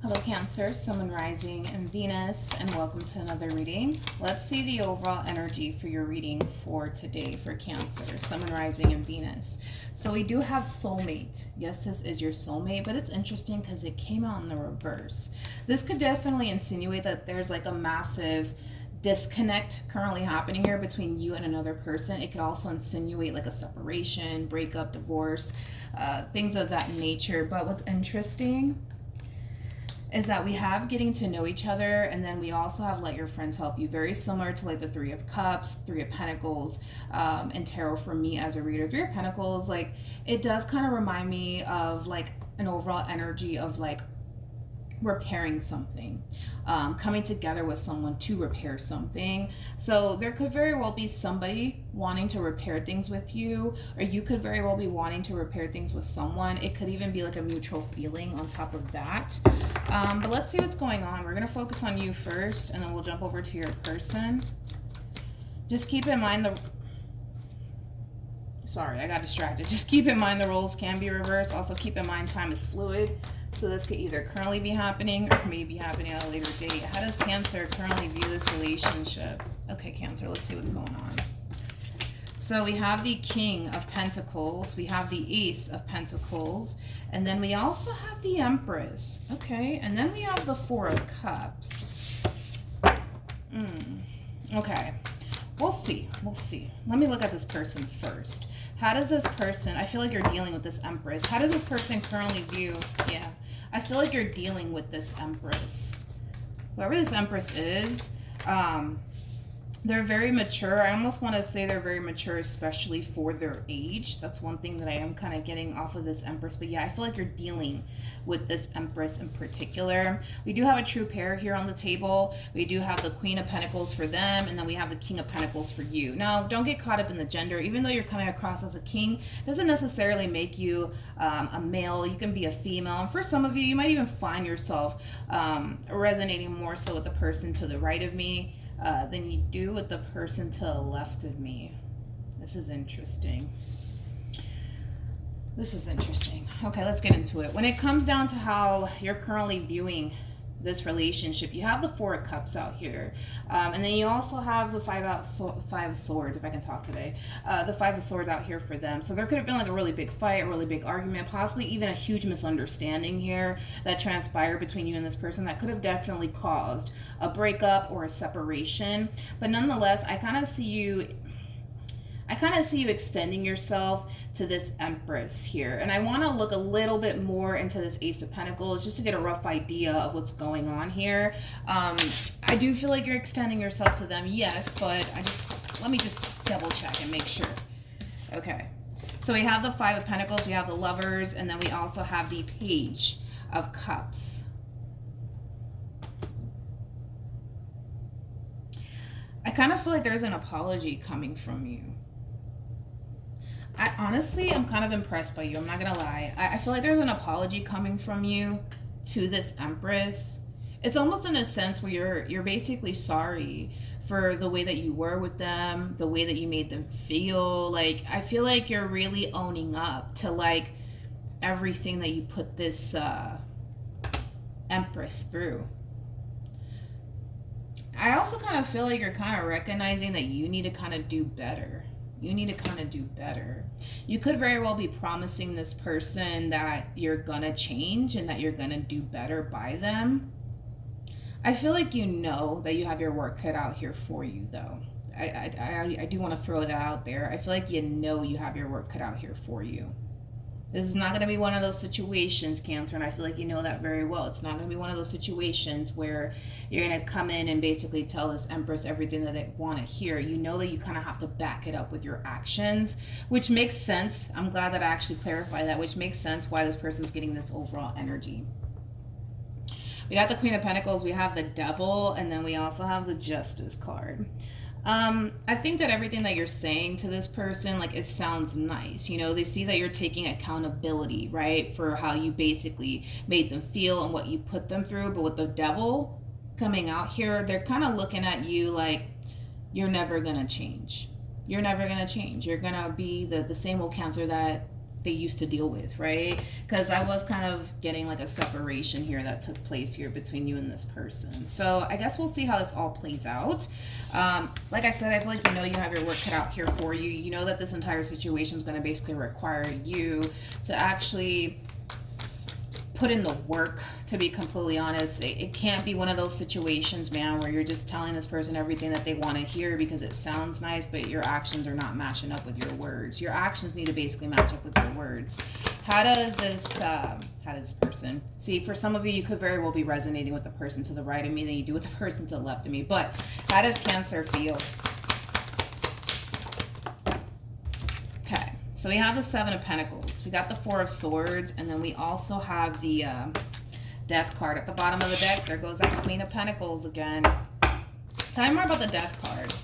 Hello Cancer, Sun, Moon, Rising, and Venus, and welcome to another reading. Let's see the overall energy for your reading for today for Cancer, Sun, Moon, Rising, and Venus. So we do have soulmate. Yes, this is your soulmate, but it's interesting because it came out in the reverse. This could definitely insinuate that there's like a massive disconnect currently happening here between you and another person. It could also insinuate like a separation, breakup, divorce, things of that nature. But what's interesting is that we have getting to know each other, and then we also have let your friends help you. Very similar to like the Three of Cups, Three of Pentacles, and Tarot for me as a reader. Three of Pentacles, like it does kind of remind me of like an overall energy of like repairing something, coming together with someone to repair something. So there could very well be somebody wanting to repair things with you, or you could very well be wanting to repair things with someone. It could even be like a mutual feeling on top of that. But let's see what's going on. We're going to focus on you first, and then we'll jump over to your person. Just keep in mind Sorry, I got distracted. Just keep in mind the roles can be reversed. Also keep in mind time is fluid. So this could either currently be happening or maybe happening at a later date. How does Cancer currently view this relationship? Okay, Cancer, let's see what's going on. So we have the King of Pentacles. We have the Ace of Pentacles. And then we also have the Empress. Okay, and then we have the Four of Cups. Okay. We'll see. We'll see. Let me look at this person first. How does this person, I feel like you're dealing with this Empress. How does this person currently view, I feel like you're dealing with this Empress. Whoever this Empress is, they're very mature. I almost want to say they're very mature, especially for their age. That's one thing that I am kind of getting off of this Empress. But yeah, I feel like you're dealing with this Empress in particular. We do have a true pair here on the table. We do have the Queen of Pentacles for them, and then we have the King of Pentacles for you. Now, don't get caught up in the gender. Even though you're coming across as a king, doesn't necessarily make you a male. You can be a female. And for some of you, you might even find yourself resonating more so with the person to the right of me than you do with the person to the left of me. This is interesting. This is interesting. Okay, let's get into it. When it comes down to how you're currently viewing this relationship, you have the Four of Cups out here. And then you also have the Five of Swords, if I can talk today. The Five of Swords out here for them. So there could have been like a really big fight, a really big argument, possibly even a huge misunderstanding here that transpired between you and this person that could have definitely caused a breakup or a separation. But nonetheless, I kind of see you extending yourself to this Empress here. And I want to look a little bit more into this Ace of Pentacles just to get a rough idea of what's going on here. I do feel like you're extending yourself to them, yes, but let me just double check and make sure. Okay. So we have the Five of Pentacles, we have the Lovers, and then we also have the Page of Cups. I kind of feel like there's an apology coming from you. I'm kind of impressed by you. I'm not going to lie. I feel like there's an apology coming from you to this Empress. It's almost in a sense where you're basically sorry for the way that you were with them, the way that you made them feel. Like, I feel like you're really owning up to like everything that you put this Empress through. I also kind of feel like you're kind of recognizing that you need to kind of do better. You could very well be promising this person that you're gonna change and that you're gonna do better by them. I feel like you know that you have your work cut out here for you, though. I do want to throw that out there. I feel like you know you have your work cut out here for you. This is not going to be one of those situations, Cancer, and I feel like you know that very well. It's not going to be one of those situations where you're going to come in and basically tell this Empress everything that they want to hear. You know that you kind of have to back it up with your actions, which makes sense. I'm glad that I actually clarified that, which makes sense why this person's getting this overall energy. We got the Queen of Pentacles, we have the Devil, and then we also have the Justice card. I think that everything that you're saying to this person, like, it sounds nice. You know, they see that you're taking accountability, right, for how you basically made them feel and what you put them through. But with the Devil coming out here, they're kind of looking at you like you're never going to change. You're never going to change. You're going to be the same old Cancer that they used to deal with, right? Because I was kind of getting like a separation here that took place here between you and this person. So I guess we'll see how this all plays out. Like I said, I feel like you have your work cut out here for you. You know that this entire situation is going to basically require you to actually put in the work, to be completely honest. It can't be one of those situations, man, where you're just telling this person everything that they want to hear because it sounds nice, but your actions are not matching up with your words. Your actions need to basically match up with your words. How does this person, see, for some of you, you could very well be resonating with the person to the right of me than you do with the person to the left of me, but how does Cancer feel? Okay. So we have the Seven of Pentacles, we got the Four of Swords, and then we also have the Death card at the bottom of the deck. There goes that Queen of Pentacles again. Tell me more about the Death card.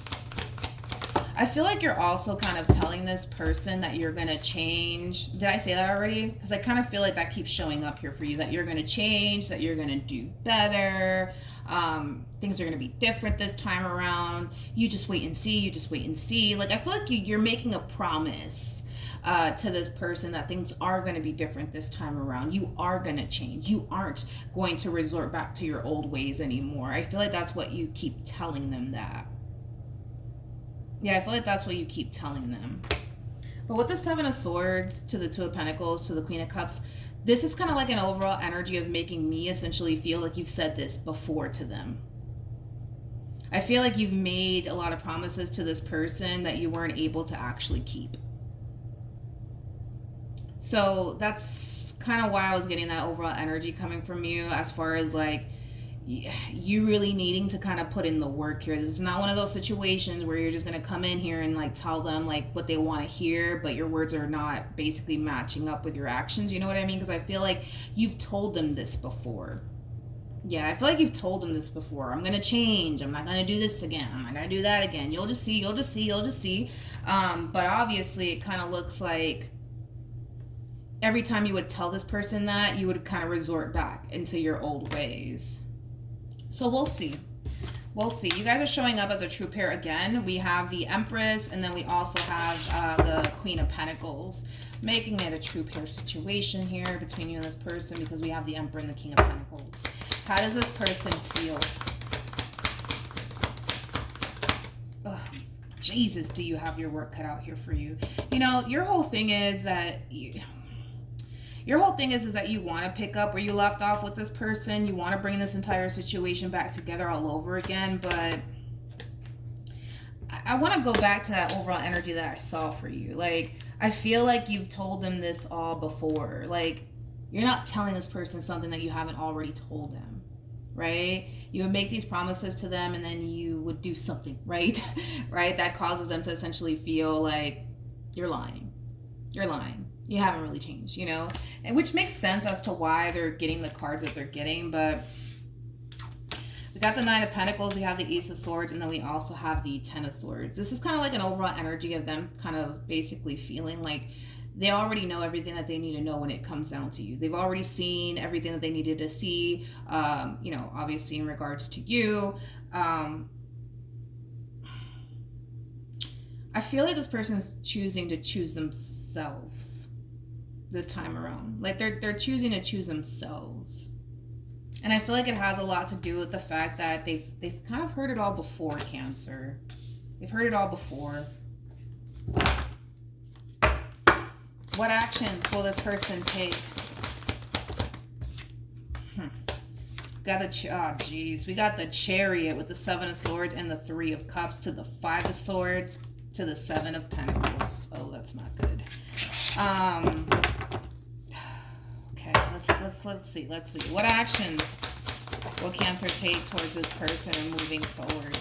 I feel like you're also kind of telling this person that you're going to change. Did I say that already? Because I kind of feel like that keeps showing up here for you, that you're going to change, that you're going to do better. Things are going to be different this time around. You just wait and see. You just wait and see. Like, I feel like you're making a promise to this person that things are going to be different this time around. You are going to change. You aren't going to resort back to your old ways anymore. I feel like that's what you keep telling them that. Yeah, I feel like that's what you keep telling them. But with the Seven of Swords to the Two of Pentacles to the Queen of Cups, this is kind of like an overall energy of making me essentially feel like you've said this before to them. I feel like you've made a lot of promises to this person that you weren't able to actually keep. So that's kind of why I was getting that overall energy coming from you, as far as like you really needing to kind of put in the work here. This is not one of those situations where you're just going to come in here and like tell them like what they want to hear, but your words are not basically matching up with your actions. You know what I mean? Because I feel like you've told them this before. Yeah, I feel like you've told them this before. I'm going to change. I'm not going to do this again. I'm not going to do that again. You'll just see. You'll just see. You'll just see. But obviously it kind of looks like every time you would tell this person that, you would kind of resort back into your old ways. So we'll see. We'll see. You guys are showing up as a true pair again. We have the Empress, and then we also have the Queen of Pentacles, making it a true pair situation here between you and this person, because we have the Emperor and the King of Pentacles. How does this person feel? Ugh, Jesus, do you have your work cut out here for you? You know, your whole thing is that your whole thing is that you want to pick up where you left off with this person. You want to bring this entire situation back together all over again, but I want to go back to that overall energy that I saw for you. Like, I feel like you've told them this all before. Like, you're not telling this person something that you haven't already told them, right? You would make these promises to them, and then you would do something, right? Right? That causes them to essentially feel like you're lying. You're lying. You haven't really changed, you know? And which makes sense as to why they're getting the cards that they're getting, but we got the Nine of Pentacles, we have the Ace of Swords, and then we also have the Ten of Swords. This is kind of like an overall energy of them kind of basically feeling like they already know everything that they need to know when it comes down to you. They've already seen everything that they needed to see, you know, obviously in regards to you. I feel like this person is choosing to choose themselves this time around. Like they're choosing to choose themselves. And I feel like it has a lot to do with the fact that they've kind of heard it all before, Cancer. They've heard it all before. What action will this person take? Got the we got the Chariot with the Seven of Swords and the Three of Cups to the Five of Swords to the Seven of Pentacles. Oh, that's not good. Okay, let's see. What actions will Cancer take towards this person moving forward?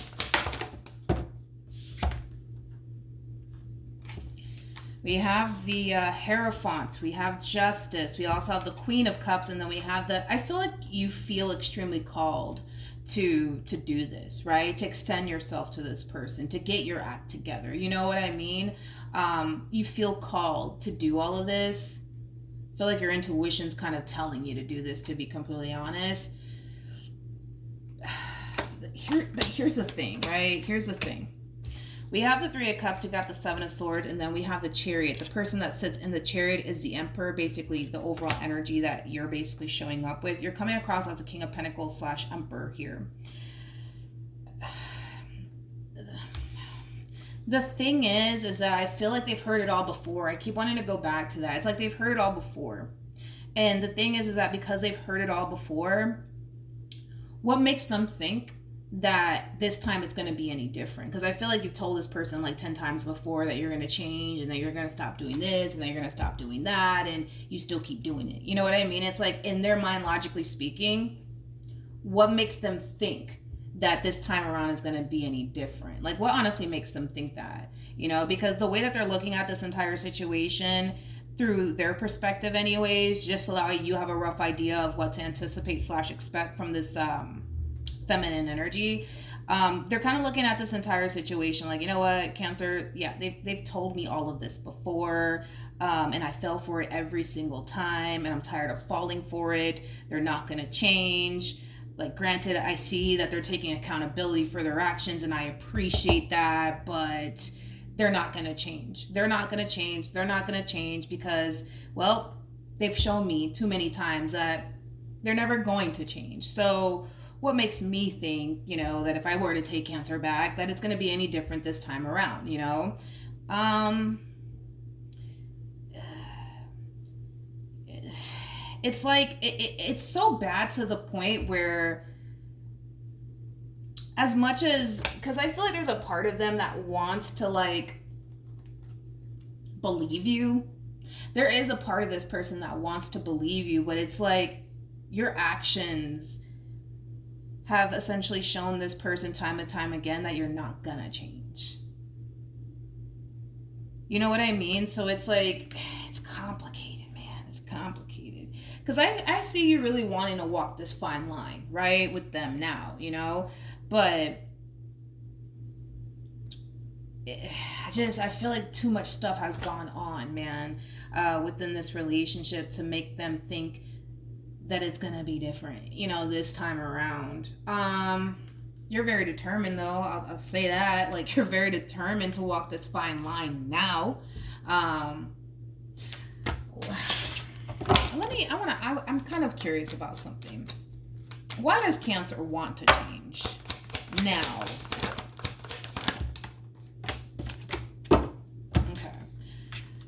We have the Hierophant, we have Justice, we also have the Queen of Cups, and then we have the, I feel like you feel extremely called to do this, right? To extend yourself to this person, to get your act together. You know what I mean? You feel called to do all of this. I feel like your intuition's kind of telling you to do this, to be completely honest. But here's the thing, right? Here's the thing. We have the Three of Cups, we got the Seven of Swords, and then we have the Chariot. The person that sits in the Chariot is the Emperor, basically the overall energy that you're basically showing up with. You're coming across as a King of Pentacles / Emperor here. The thing is that I feel like they've heard it all before. I keep wanting to go back to that. It's like they've heard it all before. And the thing is that because they've heard it all before, what makes them think that this time it's going to be any different? Because I feel like you've told this person like 10 times before that you're going to change and that you're going to stop doing this and that you're going to stop doing that, and you still keep doing it. You know what I mean? It's like in their mind, logically speaking, what makes them think that this time around is going to be any different? Like, what honestly makes them think that? You know, because the way that they're looking at this entire situation through their perspective anyways, just so that you have a rough idea of what to anticipate / expect from this feminine energy. They're kind of looking at this entire situation like, you know what, Cancer, yeah, they've told me all of this before, and I fell for it every single time, and I'm tired of falling for it. They're not going to change. Like, granted, I see that they're taking accountability for their actions, and I appreciate that, but they're not going to change. They're not going to change. They're not going to change because, well, they've shown me too many times that they're never going to change. So what makes me think, you know, that if I were to take Cancer back, that it's going to be any different this time around, you know? It's like, it's so bad to the point where, as much as, because I feel like there's a part of them that wants to like believe you. There is a part of this person that wants to believe you, but it's like your actions have essentially shown this person time and time again that you're not gonna change. You know what I mean? So it's like, it's complicated, man. It's complicated. Because I see you really wanting to walk this fine line, right, with them now, you know? But I feel like too much stuff has gone on, man, within this relationship to make them think that it's gonna be different, you know, this time around. You're very determined, though. I'll say that. Like, you're very determined to walk this fine line now. I'm kind of curious about something. Why does Cancer want to change now? Okay.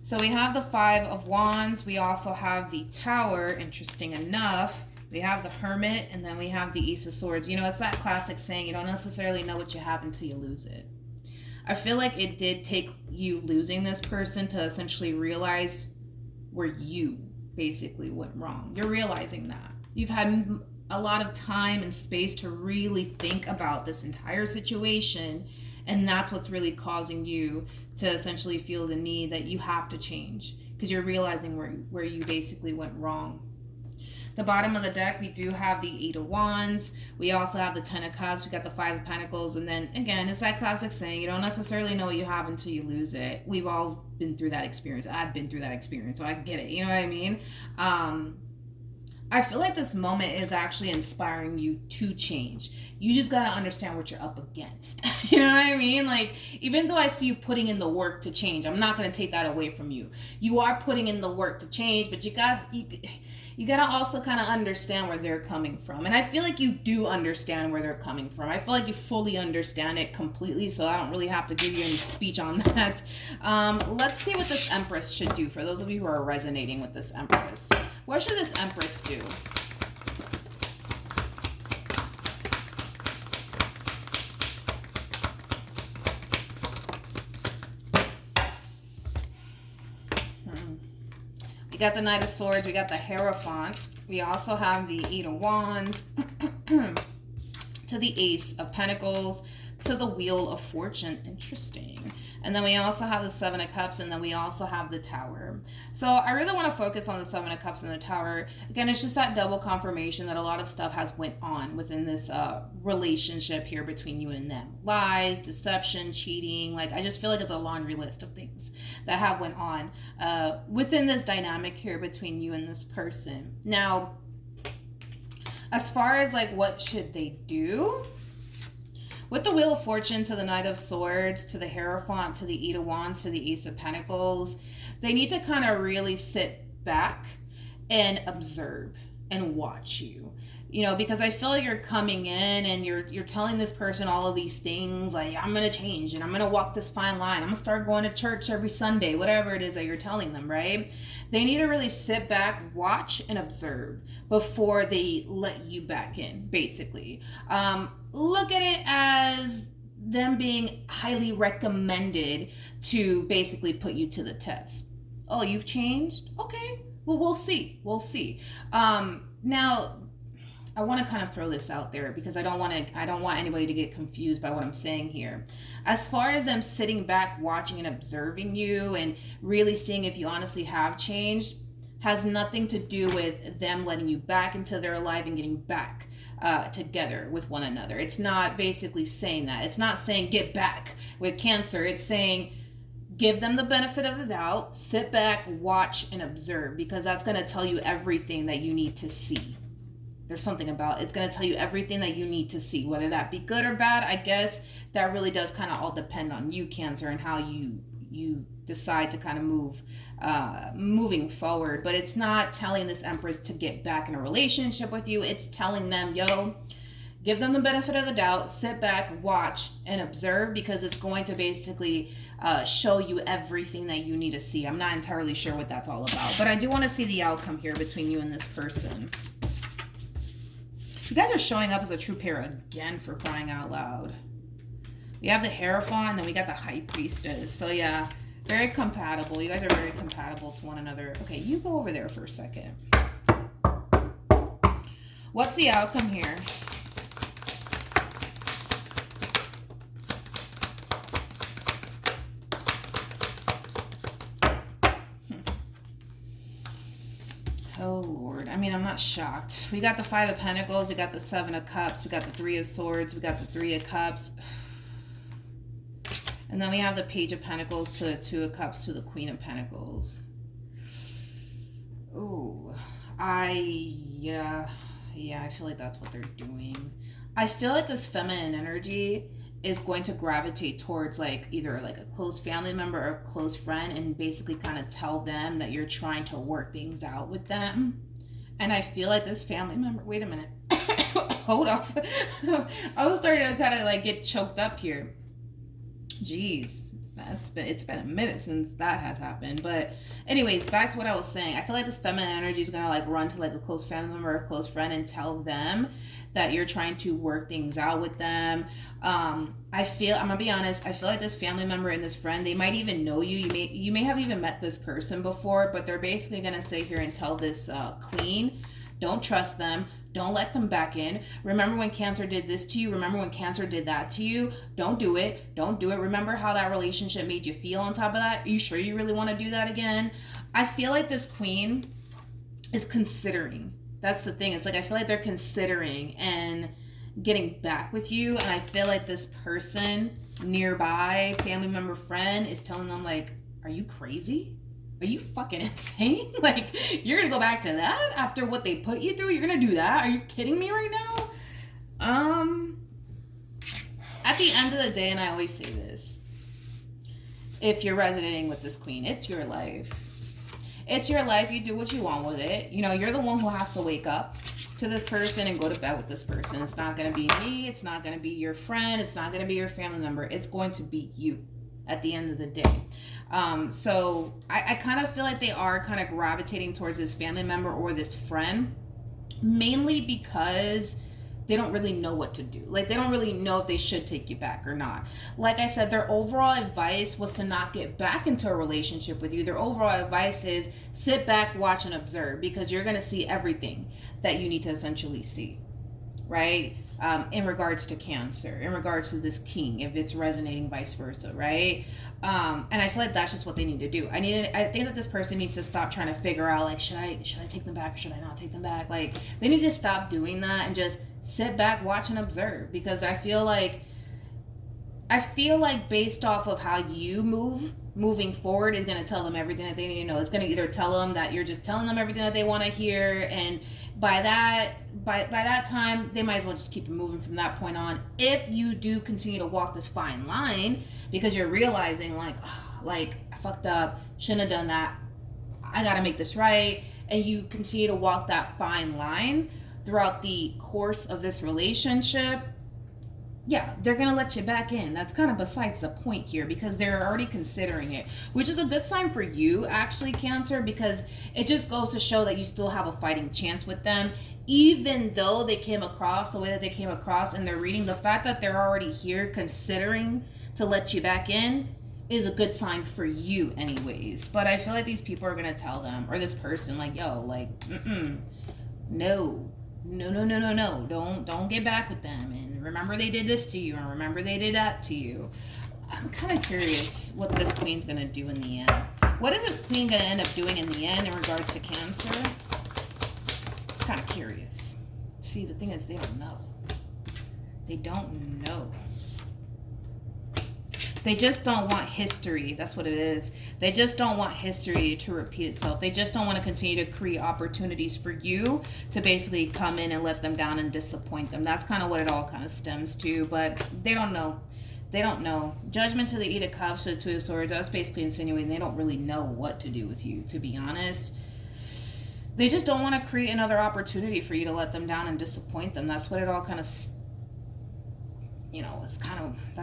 So we have the Five of Wands. We also have the Tower, interesting enough. We have the Hermit, and then we have the Ace of Swords. You know, it's that classic saying, you don't necessarily know what you have until you lose it. I feel like it did take you losing this person to essentially realize where you basically went wrong. You're realizing that. You've had a lot of time and space to really think about this entire situation, and that's what's really causing you to essentially feel the need that you have to change, because you're realizing where you basically went wrong. The bottom of the deck, we do have the Eight of Wands. We also have the Ten of Cups. We got the Five of Pentacles. And then, again, it's that classic saying, you don't necessarily know what you have until you lose it. We've all been through that experience. I've been through that experience, so I get it. You know what I mean? I feel like this moment is actually inspiring you to change. You just got to understand what you're up against. You know what I mean? Like, even though I see you putting in the work to change, I'm not going to take that away from you. You are putting in the work to change, but you got to also kind of understand where they're coming from. And I feel like you do understand where they're coming from. I feel like you fully understand it completely, so I don't really have to give you any speech on that. Let's see what this Empress should do for those of you who are resonating with this Empress. What should this Empress do? We got the Knight of Swords. We got the Hierophant. We also have the Eight of Wands to the Ace of Pentacles to the Wheel of Fortune. Interesting. And then we also have the Seven of Cups, and then we also have the Tower. So I really want to focus on the Seven of Cups and the Tower. Again, it's just that double confirmation that a lot of stuff has went on within this relationship here between you and them. Lies, deception, cheating. Like, I just feel like it's a laundry list of things that have went on within this dynamic here between you and this person. Now, as far as like what should they do? With the Wheel of Fortune to the Knight of Swords, to the Hierophant, to the Eight of Wands, to the Ace of Pentacles, they need to kind of really sit back and observe and watch you. You know, because I feel like you're coming in and you're telling this person all of these things, like, I'm going to change and I'm going to walk this fine line. I'm going to start going to church every Sunday, whatever it is that you're telling them, right? They need to really sit back, watch, and observe before they let you back in, basically. Look at it as them being highly recommended to basically put you to the test. Oh, you've changed? Okay. Well, we'll see. We'll see. Now, I want to kind of throw this out there because I don't want anybody to get confused by what I'm saying here. As far as them sitting back, watching and observing you and really seeing if you honestly have changed, has nothing to do with them letting you back into their life and getting back together with one another. It's not basically saying that. It's not saying get back with Cancer. It's saying give them the benefit of the doubt, sit back, watch, and observe, because that's going to tell you everything that you need to see. There's something about it's going to tell you everything that you need to see, whether that be good or bad. I guess that really does kind of all depend on you, Cancer, and how you decide to kind of moving forward. But it's not telling this Empress to get back in a relationship with you. It's telling them, yo, give them the benefit of the doubt, sit back, watch, and observe, because it's going to basically show you everything that you need to see. I'm not entirely sure what that's all about, but I do want to see the outcome here between you and this person. You guys are showing up as a true pair again, for crying out loud. We have the Hierophant, and then we got the High Priestess. So yeah, very compatible. You guys are very compatible to one another. Okay, you go over there for a second. What's the outcome here? Oh, Lord. I mean, I'm not shocked. We got the Five of Pentacles. We got the Seven of Cups. We got the Three of Swords. We got the Three of Cups. And then we have the Page of Pentacles to the Two of Cups to the Queen of Pentacles. Ooh. Yeah, I feel like that's what they're doing. I feel like this feminine energy is going to gravitate towards like either like a close family member or a close friend, and basically kind of tell them that you're trying to work things out with them. And I feel like this family member, wait a minute, hold up. I was starting to kind of like get choked up here. Jeez, it's been a minute since that has happened. But anyways, back to what I was saying. I feel like this feminine energy is gonna like run to like a close family member or a close friend and tell them that you're trying to work things out with them. I'm gonna be honest, I feel like this family member and this friend, they might even know you. You may have even met this person before, but they're basically gonna sit here and tell this queen, don't trust them. Don't let them back in. Remember when Cancer did this to you? Remember when Cancer did that to you? Don't do it. Don't do it. Remember how that relationship made you feel on top of that? Are you sure you really want to do that again? I feel like this queen is considering. That's the thing. It's like I feel like they're considering and getting back with you. And I feel like this person nearby, family member, friend, is telling them like, are you crazy? Are you fucking insane? Like, you're gonna go back to that after what they put you through? You're gonna do that? Are you kidding me right now? At the end of the day, and I always say this, if you're resonating with this queen, it's your life. It's your life. You do what you want with it. You know, you're the one who has to wake up to this person and go to bed with this person. It's not gonna be me. It's not gonna be your friend. It's not gonna be your family member. It's going to be you at the end of the day. So I kind of feel like they are kind of gravitating towards this family member or this friend, mainly because they don't really know what to do. Like, they don't really know if they should take you back or not. Like I said, their overall advice was to not get back into a relationship with you. Their overall advice is sit back, watch, and observe, because you're going to see everything that you need to essentially see, right? In regards to Cancer, in regards to this king, if it's resonating, vice versa, right? And I feel like that's just what they need to do. I think that this person needs to stop trying to figure out like, should I take them back or should I not take them back? Like, they need to stop doing that and just sit back, watch, and observe, because I feel like based off of how you moving forward is going to tell them everything that they need to know. It's going to either tell them that you're just telling them everything that they want to hear and by that time, they might as well just keep it moving from that point on. If you do continue to walk this fine line because you're realizing like, oh, like I fucked up, shouldn't have done that, I gotta make this right, and you continue to walk that fine line throughout the course of this relationship, yeah, they're gonna let you back in. That's kind of besides the point here, because they're already considering it, which is a good sign for you actually, Cancer, because it just goes to show that you still have a fighting chance with them, even though they came across the way that they came across in their reading. The fact that they're already here considering to let you back in is a good sign for you anyways. But I feel like these people are gonna tell them, or this person, like, yo, like, no, don't get back with them, and remember they did this to you, and remember they did that to you. I'm kind of curious what this queen's gonna do in the end. What is this queen gonna end up doing in the end in regards to Cancer? Kind of curious. See, the thing is, they don't know. They don't know. They just don't want history. That's what it is. They just don't want history to repeat itself. They just don't want to continue to create opportunities for you to basically come in and let them down and disappoint them. That's kind of what it all kind of stems to, but they don't know. They don't know. Judgment to the Eight of Cups, to the Two of Swords, that's basically insinuating they don't really know what to do with you, to be honest. They just don't want to create another opportunity for you to let them down and disappoint them. That's what it all kind of, you know, that's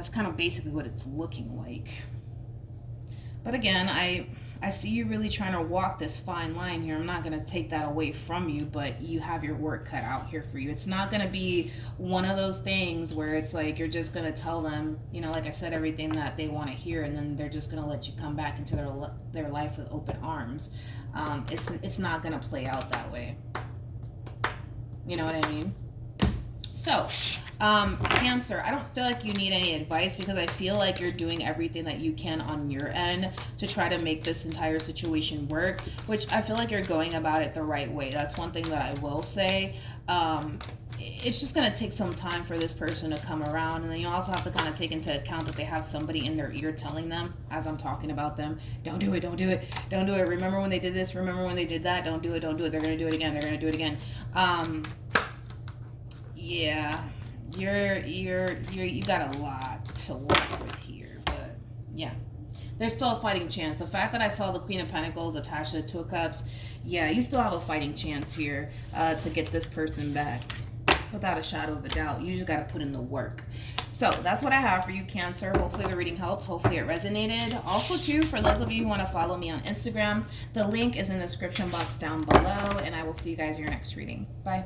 kind of basically what it's looking like. But again, I see you really trying to walk this fine line here. I'm not going to take that away from you, but you have your work cut out here for you. It's not going to be one of those things where it's like you're just going to tell them, you know, like I said, everything that they want to hear, and then they're just going to let you come back into their life with open arms. It's not going to play out that way. You know what I mean? So, Cancer, I don't feel like you need any advice, because I feel like you're doing everything that you can on your end to try to make this entire situation work, which I feel like you're going about it the right way. That's one thing that I will say. It's just going to take some time for this person to come around, and then you also have to kind of take into account that they have somebody in their ear telling them, as I'm talking about them, don't do it, don't do it, don't do it. Remember when they did this? Remember when they did that? Don't do it, don't do it. They're going to do it again. They're going to do it again. Yeah, you got a lot to work with here, but yeah, there's still a fighting chance. The fact that I saw the Queen of Pentacles attached to the Two of Cups, yeah, you still have a fighting chance here to get this person back, without a shadow of a doubt. You just got to put in the work. So that's what I have for you, Cancer. Hopefully the reading helped. Hopefully it resonated. Also, too, for those of you who want to follow me on Instagram, the link is in the description box down below, and I will see you guys in your next reading. Bye.